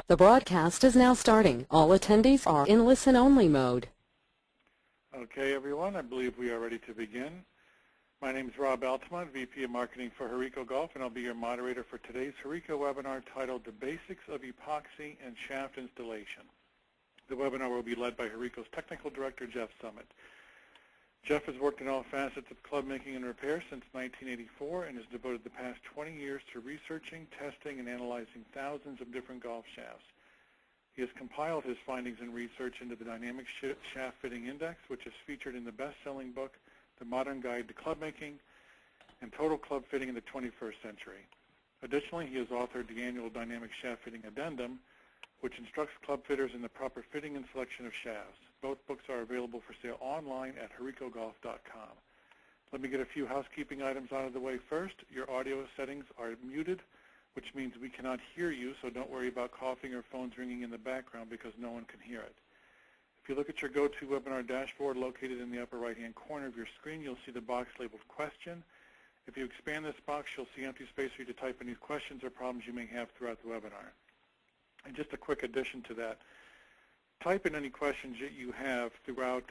The broadcast is now starting. All attendees are in listen-only mode. Okay, everyone, I believe we are ready to begin. My name is Rob Altamont, VP of Marketing for Hirekos Golf, and I'll be your moderator for today's Hirekos webinar titled The Basics of Epoxy and Shaft Installation. The webinar will be led by Hirekos Technical Director, Jeff Summitt. Jeff has worked in all facets of club making and repair since 1984 and has devoted the past 20 years to researching, testing, and analyzing thousands of different golf shafts. He has compiled his findings and research into the Dynamic Shaft Fitting Index, which is featured in the best-selling book, The Modern Guide to Club Making and Total Club Fitting in the 21st Century. Additionally, he has authored the annual Dynamic Shaft Fitting Addendum, which instructs club fitters in the proper fitting and selection of shafts. Both books are available for sale online at hirekogolf.com. Let me get a few housekeeping items out of the way first. Your audio settings are muted, which means we cannot hear you, so don't worry about coughing or phones ringing in the background because no one can hear it. If you look at your GoToWebinar dashboard located in the upper right-hand corner of your screen, you'll see the box labeled Question. If you expand this box, you'll see empty space for you to type any questions or problems you may have throughout the webinar. And just a quick addition to that, type in any questions that you have throughout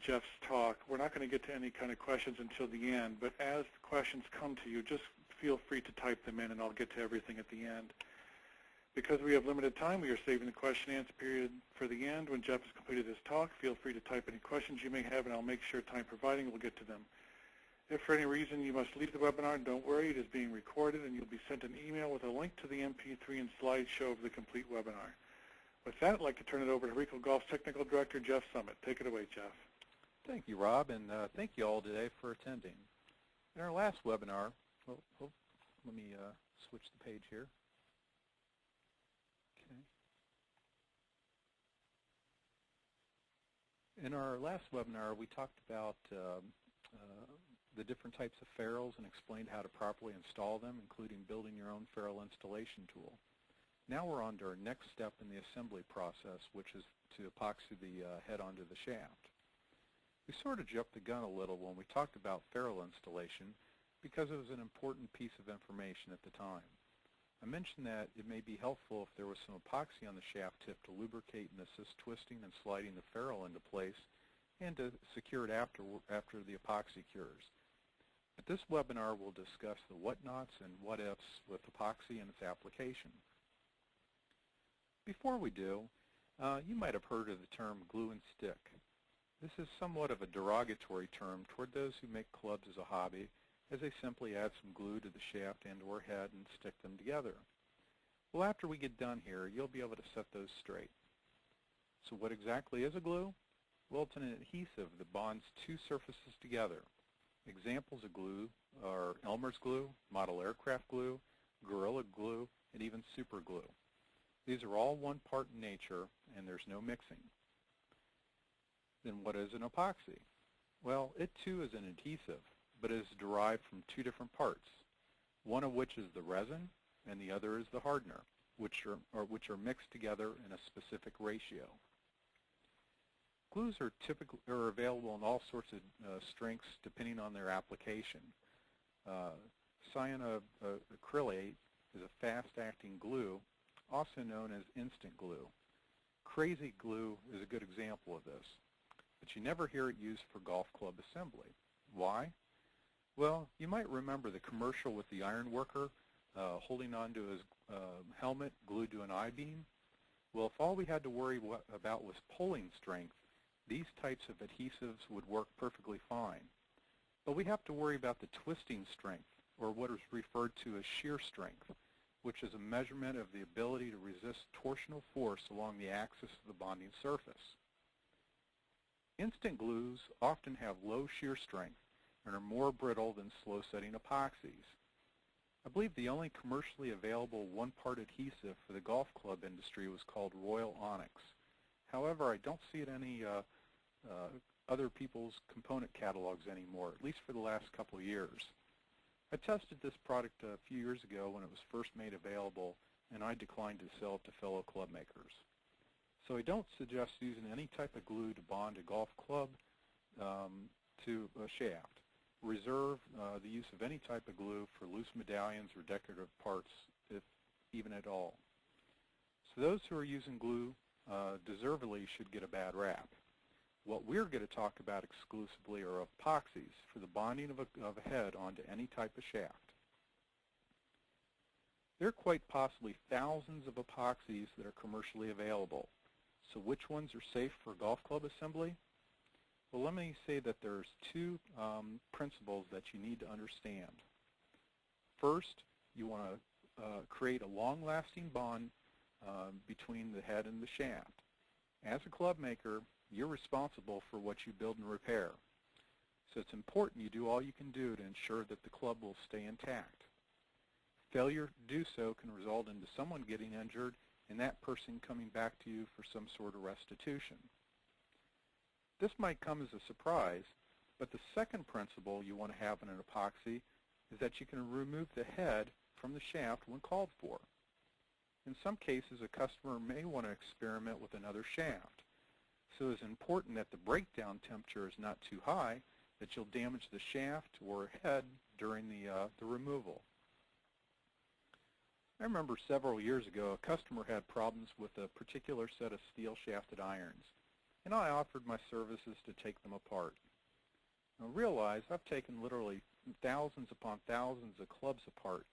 Jeff's talk. We're not going to get to any kind of questions until the end, but as the questions come to you, just feel free to type them in and I'll get to everything at the end. Because we have limited time, we are saving the question and answer period for the end. When Jeff has completed his talk, feel free to type any questions you may have and I'll make sure, time providing, we'll get to them. If for any reason you must leave the webinar, don't worry, it is being recorded and you'll be sent an email with a link to the MP3 and slideshow of the complete webinar. With that, I'd like to turn it over to Hirekos Golf's Technical Director, Jeff Summitt. Take it away, Jeff. Thank you, Rob, and thank you all today for attending. In our last webinar, let me switch the page here. Okay. In our last webinar, we talked about the different types of ferrules and explained how to properly install them, including building your own ferrule installation tool. Now we're on to our next step in the assembly process, which is to epoxy the head onto the shaft. We sort of jumped the gun a little when we talked about ferrule installation because it was an important piece of information at the time. I mentioned that it may be helpful if there was some epoxy on the shaft tip to lubricate and assist twisting and sliding the ferrule into place and to secure it after the epoxy cures. But this webinar will discuss the what-nots and what-ifs with epoxy and its application. Before we do, you might have heard of the term glue and stick. This is somewhat of a derogatory term toward those who make clubs as a hobby, as they simply add some glue to the shaft and or head and stick them together. Well, after we get done here, you'll be able to set those straight. So what exactly is a glue? Well, it's an adhesive that bonds two surfaces together. Examples of glue are Elmer's glue, model aircraft glue, Gorilla glue, and even super glue. These are all one part in nature, and there's no mixing. Then what is an epoxy? Well, it too is an adhesive, but is derived from two different parts, one of which is the resin, and the other is the hardener, which are mixed together in a specific ratio. Glues are available in all sorts of strengths depending on their application. Cyanoacrylate is a fast-acting glue, also known as instant glue. Crazy glue is a good example of this, but you never hear it used for golf club assembly. Why? Well, you might remember the commercial with the iron worker holding onto his helmet glued to an I-beam. Well, if all we had to worry about was pulling strength, these types of adhesives would work perfectly fine. But we have to worry about the twisting strength, or what is referred to as shear strength, which is a measurement of the ability to resist torsional force along the axis of the bonding surface. Instant glues often have low shear strength and are more brittle than slow-setting epoxies. I believe the only commercially available one-part adhesive for the golf club industry was called Royal Onyx. However, I don't see it in any other people's component catalogs anymore, at least for the last couple of years. I tested this product a few years ago when it was first made available, and I declined to sell it to fellow club makers. So I don't suggest using any type of glue to bond a golf club to a shaft. Reserve the use of any type of glue for loose medallions or decorative parts, if even at all. So those who are using glue deservedly should get a bad rap. What we're going to talk about exclusively are epoxies for the bonding of a head onto any type of shaft. There are quite possibly thousands of epoxies that are commercially available. So which ones are safe for golf club assembly? Well, let me say that there's two principles that you need to understand. First, you want to create a long-lasting bond between the head and the shaft. As a club maker, you're responsible for what you build and repair. So it's important you do all you can do to ensure that the club will stay intact. Failure to do so can result into someone getting injured and that person coming back to you for some sort of restitution. This might come as a surprise, but the second principle you want to have in an epoxy is that you can remove the head from the shaft when called for. In some cases, a customer may want to experiment with another shaft. So it's important that the breakdown temperature is not too high that you'll damage the shaft or head during the removal. I remember several years ago a customer had problems with a particular set of steel shafted irons, and I offered my services to take them apart. Now realize I've taken literally thousands upon thousands of clubs apart,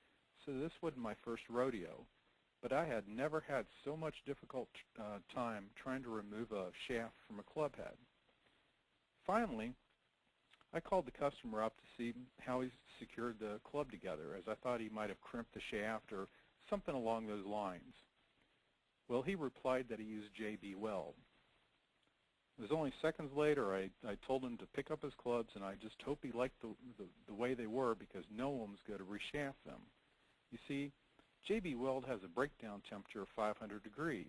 so this wasn't my first rodeo, but I had never had so much difficult time trying to remove a shaft from a club head. Finally, I called the customer up to see how he secured the club together, as I thought he might have crimped the shaft or something along those lines. Well, he replied that he used JB Weld. It was only seconds later I told him to pick up his clubs, and I just hope he liked the way they were, because no one was going to reshaft them. You see, JB Weld has a breakdown temperature of 500 degrees,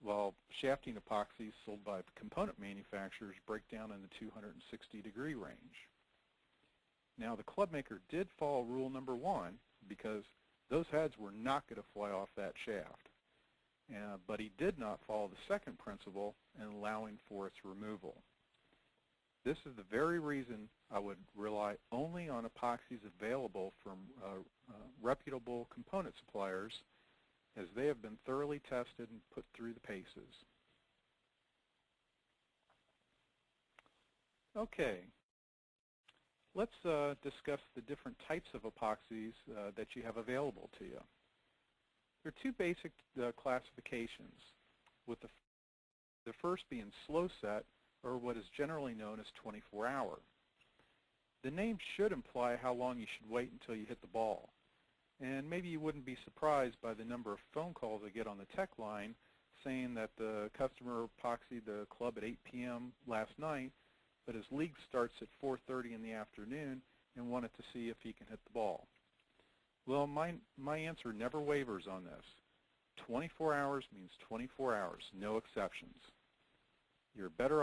while shafting epoxies sold by component manufacturers break down in the 260-degree range. Now, the club maker did follow rule number 1, because those heads were not going to fly off that shaft. But he did not follow the second principle in allowing for its removal. This is the very reason I would rely only on epoxies available from reputable component suppliers, as they have been thoroughly tested and put through the paces. Okay, let's discuss the different types of epoxies that you have available to you. There are two basic classifications, with the first being slow set, or what is generally known as 24-hour. The name should imply how long you should wait until you hit the ball. And maybe you wouldn't be surprised by the number of phone calls I get on the tech line saying that the customer epoxied the club at 8 p.m. last night, but his league starts at 4:30 in the afternoon and wanted to see if he can hit the ball. Well, my answer never wavers on this. 24 hours means 24 hours, no exceptions. You're better